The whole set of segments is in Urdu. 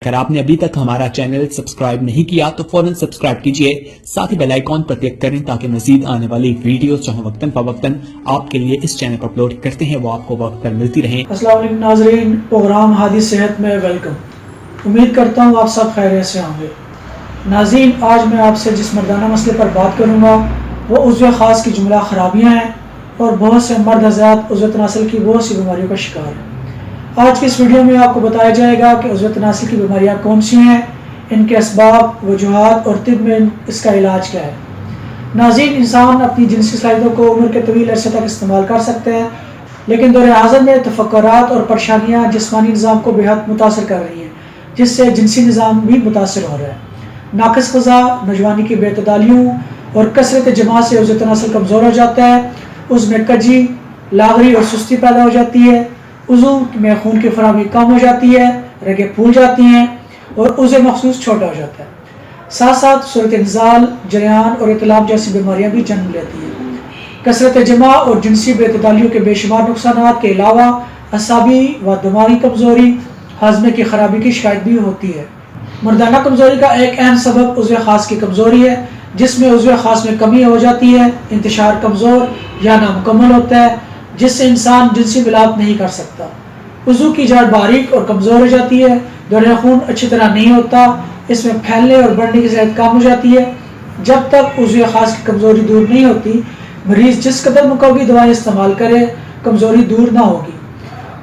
اگر آپ نے ابھی تک ہمارا چینل سبسکرائب نہیں کیا تو فوراً سبسکرائب کیجئے، ساتھ ہی بیل آئیکن پر کلک کریں تاکہ مزید آنے والی ویڈیوز جو ہم وقتاً فوقتاً آپ کے لیے اس چینل پر اپلوڈ کرتے ہیں وہ آپ کو وقت پر ملتی رہیں۔ السلام علیکم ناظرین، پروگرام ہادی صحت میں ویلکم۔ امید کرتا ہوں آپ سب خیریت سے ہوں گے۔ ناظرین، آج میں آپ سے جس مردانہ مسئلے پر بات کروں گا وہ عضو خاص کی جملہ خرابیاں ہیں اور بہت سے مرد حضرات عضو تناسل کی بہت سی بیماریوں کا شکار ہیں۔ آج کی اس ویڈیو میں آپ کو بتایا جائے گا کہ عضو تناسل کی بیماریاں کون سی ہیں، ان کے اسباب، وجوہات اور طب میں اس کا علاج کیا ہے۔ ناظرین، انسان اپنی جنسی صلاحیتوں کو عمر کے طویل عرصے تک استعمال کر سکتے ہیں، لیکن دور حاضر میں تفکرات اور پریشانیاں جسمانی نظام کو بے حد متاثر کر رہی ہیں، جس سے جنسی نظام بھی متاثر ہو رہا ہے۔ ناقص غذا، نوجوانی کی بے اعتدالیوں اور کثرت جماع سے عضو تناسل کمزور ہو جاتا ہے، اس میں کجی، لاغری اور سستی پیدا ہو جاتی ہے، عضو میں خون کی فراہمی کم ہو جاتی ہے، رگیں پھول جاتی ہیں اور عضو مخصوص چھوٹا ہو جاتا ہے۔ ساتھ ساتھ صورت انزال، جریان اور اطلاق جیسی بیماریاں بھی جنم لیتی ہیں۔ کثرت جمع اور جنسی بے اعتدالیوں کے بے شمار نقصانات کے علاوہ اعصابی و دماغی کمزوری، ہاضمے کی خرابی کی شکایت بھی ہوتی ہے۔ مردانہ کمزوری کا ایک اہم سبب عضو خاص کی کمزوری ہے، جس میں عضو خاص میں کمی ہو جاتی ہے، انتشار کمزور یا نامکمل ہوتا ہے، جس سے انسان جنسی ملاپ نہیں کر سکتا۔ عضو کی جڑ باریک اور کمزور ہو جاتی ہے، دورہ خون اچھی طرح نہیں ہوتا، اس میں پھیلنے اور بڑھنے کی صلاحیت کم ہو جاتی ہے۔ جب تک عضو خاص کی کمزوری دور نہیں ہوتی، مریض جس قدر مقوی دوائیں استعمال کرے، کمزوری دور نہ ہوگی۔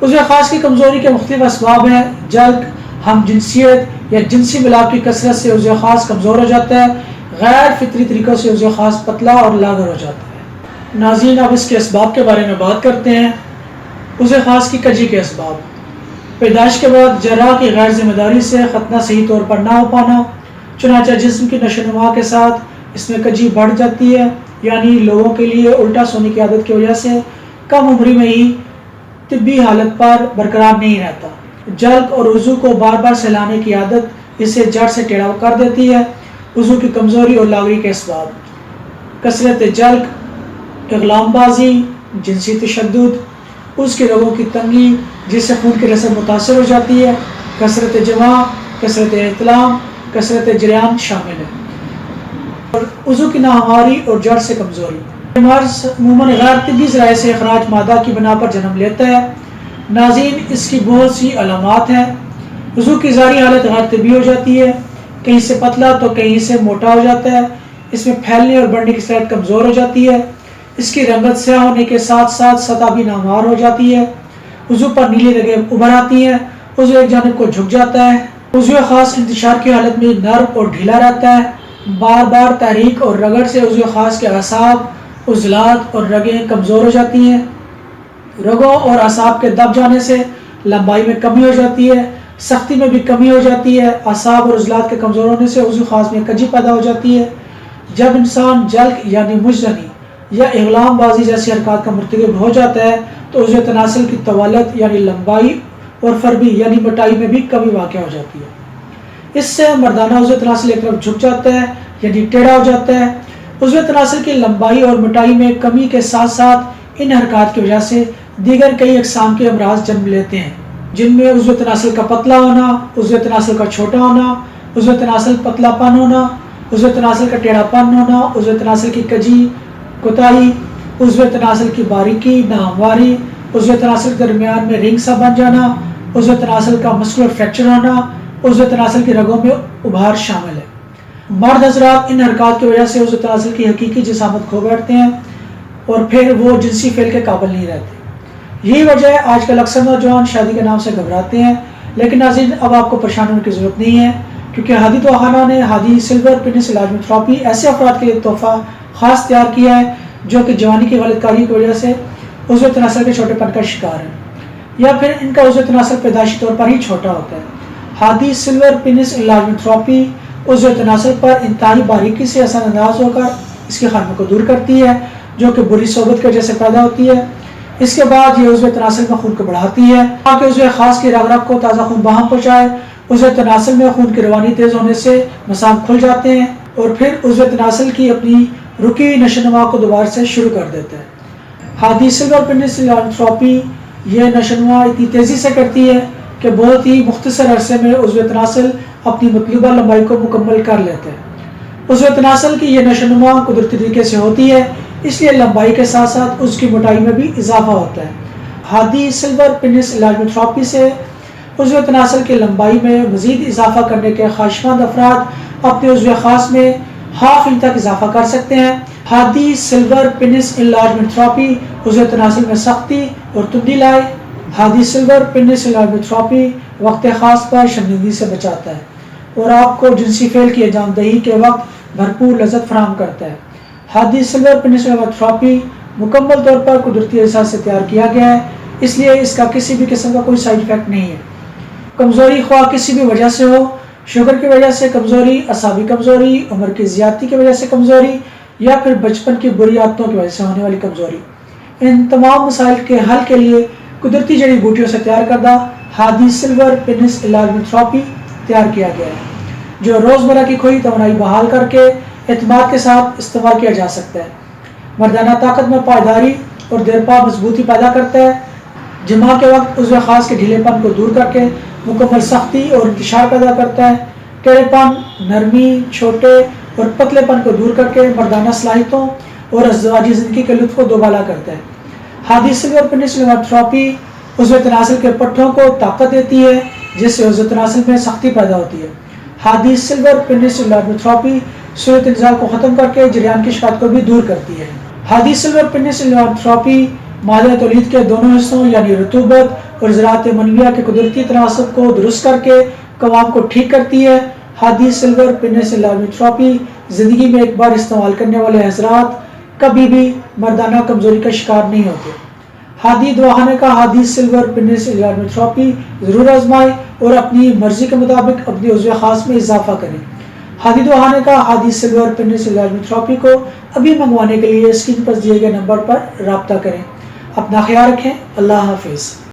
عضو خاص کی کمزوری کے مختلف اسباب ہیں۔ جلد، ہم جنسیت یا جنسی ملاپ کی کثرت سے عضو خاص کمزور ہو جاتا ہے، غیر فطری طریقوں سے عضو خاص پتلا اور لاغر ہو جاتا ہے۔ ناظرین، اب اس کے اسباب کے بارے میں بات کرتے ہیں۔ عضو خاص کی کجی کے اسباب: پیدائش کے بعد جراح کی غیر ذمہ داری سے ختنہ صحیح طور پر نہ ہو پانا، چنانچہ جسم کی نشو و نما کے ساتھ اس میں کجی بڑھ جاتی ہے، یعنی لوگوں کے لیے الٹا سونے کی عادت کی وجہ سے کم عمری میں ہی طبی حالت پر برقرار نہیں رہتا۔ جلد اور عضو کو بار بار سہلانے کی عادت اسے جڑ سے ٹیڑھا کر دیتی ہے۔ عضو کی کمزوری اور لاغری کے اسباب: کثرت جلد، اغلام بازی، جنسی تشدد، اس کے رگوں کی تنگی جس سے خون کی رسد متاثر ہو جاتی ہے، کثرت جمع، کثرت احتلام، کثرت جریان شامل ہے۔ اور عضو کی ناہمواری اور جڑ سے کمزوری: مرض عموماً غیر طبی ذرائع سے اخراج مادہ کی بنا پر جنم لیتا ہے۔ ناظرین، اس کی بہت سی علامات ہیں۔ عضو کی ظاہری حالت غیر طبی ہو جاتی ہے، کہیں سے پتلا تو کہیں سے موٹا ہو جاتا ہے، اس میں پھیلنے اور بڑھنے کی صلاحیت کمزور ہو جاتی ہے، اس کی رنگت سیاہ ہونے کے ساتھ ساتھ سطح بھی ناموار ہو جاتی ہے، عضو پر نیلی رگیں ابھر آتی ہیں، عضو ایک جانب کو جھک جاتا ہے، عضو خاص انتشار کی حالت میں نرم اور ڈھیلا رہتا ہے، بار بار تحریک اور رگڑ سے عضو خاص کے اعصاب، عضلات اور رگیں کمزور ہو جاتی ہیں، رگوں اور اعصاب کے دب جانے سے لمبائی میں کمی ہو جاتی ہے، سختی میں بھی کمی ہو جاتی ہے، اعصاب اور عضلات کے کمزور ہونے سے عضو خاص میں کجی پیدا ہو جاتی ہے۔ جب انسان جلق یعنی مجزنی یا اغلام بازی جیسی حرکات کا مرتکب ہو جاتا ہے تو عضو تناسل کی طوالت یعنی لمبائی اور فربی یعنی موٹائی میں بھی کمی واقع ہو جاتی ہے۔ اس سے مردانہ عضو تناسل ایک طرف جھک جاتا ہے یعنی ٹیڑھا ہو جاتا ہے۔ عضو تناسل کی لمبائی اور موٹائی میں کمی کے ساتھ ساتھ ان حرکات کی وجہ سے دیگر کئی اقسام کے امراض جنم لیتے ہیں، جن میں عضو تناسل کا پتلا ہونا، عضو تناسل کا چھوٹا ہونا، عضو تناسل پتلا پن ہونا، عضو تناسل کا ٹیڑھا پن ہونا، عضو تناسل کی کجی، کوتاہی، عضو تناسل کی باریکی، ناہمواری، عضو تناسل کے درمیان میں رنگ سا بن جانا، عضو تناسل کا مسکولر فریکچر ہونا، عضو تناسل کی رگوں میں ابھار شامل ہے۔ مرد حضرات ان حرکات کی وجہ سے عضو تناسل کی حقیقی جسامت کھو بیٹھتے ہیں اور پھر وہ جنسی فعل کے قابل نہیں رہتے۔ یہی وجہ ہے آج کل اکثر نوجوان شادی کے نام سے گھبراتے ہیں، لیکن ناظرین، اب آپ کو پریشان ہونے کی ضرورت نہیں ہے، کیونکہ ہادی توخانہ نے ہادی سلور پینس علاج تھراپی ایسے افراد کے لیے تحفہ خاص تیار کیا ہے جو کہ جوانی کی غلط کاری کی وجہ سے عضو تناسل کے چھوٹے پن کا شکار ہیں، یا پھر ان کا عضو تناسل پیدائشی طور پر ہی چھوٹا ہوتا ہے۔ ہادی سلور پینس علاج تھراپی عضو تناسل پر انتہائی باریکی سے اثر انداز ہو کر اس کے خارمے کو دور کرتی ہے، جو کہ بری صحبت کی وجہ سے پیدا ہوتی ہے۔ اس کے بعد یہ عضو تناسل میں خون کو بڑھاتی ہے تاکہ عضو خاص کی رگ رگ کو تازہ خون باہم پہنچائے۔ عضو تناسل میں خون کی روانی تیز ہونے سے مسام کھل جاتے ہیں اور پھر عضو تناسل کی اپنی رکی ہوئی نشو و نما کو دوبارہ سے شروع کر دیتا ہے۔ ہادی سلور پینس تھراپی یہ نشو و نما اتنی تیزی سے کرتی ہے کہ بہت ہی مختصر عرصے میں عضو تناسل اپنی مطلوبہ لمبائی کو مکمل کر لیتے ہیں۔ عضو تناسل کی یہ نشوونما قدرتی طریقے سے ہوتی ہے، اس لیے لمبائی کے ساتھ ساتھ اس کی موٹائی میں بھی اضافہ ہوتا ہے۔ ہادی سلور پینس انلارجمنٹ تھراپی سے عضو تناسل کی لمبائی میں مزید اضافہ کرنے کے خواہشمند افراد اپنے عضو خاص میں 1/2 انچ تک اضافہ کر سکتے ہیں۔ ہادی سلور پینس انلارجمنٹ تھراپی عضو تناسل میں سختی اور تندی لائے۔ ہادی سلور پینس انلارجمنٹ تھراپی وقت خاص پر شرمندگی سے بچاتا ہے اور آپ کو جنسی فعل کی انجام دہی کے وقت بھرپور لذت فراہم کرتا ہے۔ ہادی سلور پینس انلارجمنٹ تھراپی مکمل طور پر قدرتی اجزاء سے تیار کیا گیا ہے، اس لیے اس کا کسی بھی قسم کا کوئی سائیڈ افیکٹ نہیں ہے۔ کمزوری خواہ کسی بھی وجہ سے ہو، شوگر کی وجہ سے کمزوری، اعصابی کمزوری، عمر کی زیادتی کی وجہ سے کمزوری یا پھر بچپن کی بری عادتوں کی وجہ سے ہونے والی کمزوری، ان تمام مسائل کے حل کے لیے قدرتی جڑی بوٹیوں سے تیار کردہ ہادی سلور پینس انلارجمنٹ تھراپی تیار کیا گیا ہے، جو روزمرہ کی کھوئی توانائی بحال کر کے اعتماد کے ساتھ استعمال کیا جا سکتا ہے۔ مردانہ طاقت میں پائیداری اور دیرپا مضبوطی پیدا کرتا ہے، جماع کے وقت عضو خاص کے ڈھیلے پن کو دور کر کے مکمل سختی اور انتشار پیدا کرتا ہے، ٹیڑھے پن، نرمی، چھوٹے اور پتلے پن کو دور کر کے مردانہ صلاحیتوں اور ازدواجی زندگی کے لطف کو دوبالا کرتا ہے۔ ہادی سلور پینس انلارجمنٹ تھراپی عضو تناسل کے پٹھوں کو طاقت دیتی ہے، جس سے عضو تناسل میں سختی پیدا ہوتی ہے۔ ہادی سلور پینس انلارجمنٹ تھراپی صورت انزال کو ختم کر کے جریان کی شکایت کو بھی دور کرتی ہے۔ ہادی سلور پینس انلارجمنٹ تھراپی مادہ تولید کے دونوں حصوں یعنی رطوبت اور زراعت منویہ کے قدرتی تناسب کو درست کر کے قوام کو ٹھیک کرتی ہے۔ ہادی سلور پینس انلارجمنٹ تھراپی زندگی میں ایک بار استعمال کرنے والے حضرات کبھی بھی مردانہ کمزوری کا شکار نہیں ہوتے۔ ہادی دواخانے کا ہادی سلور پینس انلارجمنٹ تھراپی ضرور آزمائیں اور اپنی مرضی کے مطابق اپنی عضو خاص میں اضافہ کریں۔ ہادی دواخانے کا ہادی سلور پینس انلارجمنٹ تھراپی کو ابھی منگوانے کے لیے اسکرین پر دیے گئے نمبر پر رابطہ کریں۔ اپنا خیال رکھیں۔ اللہ حافظ۔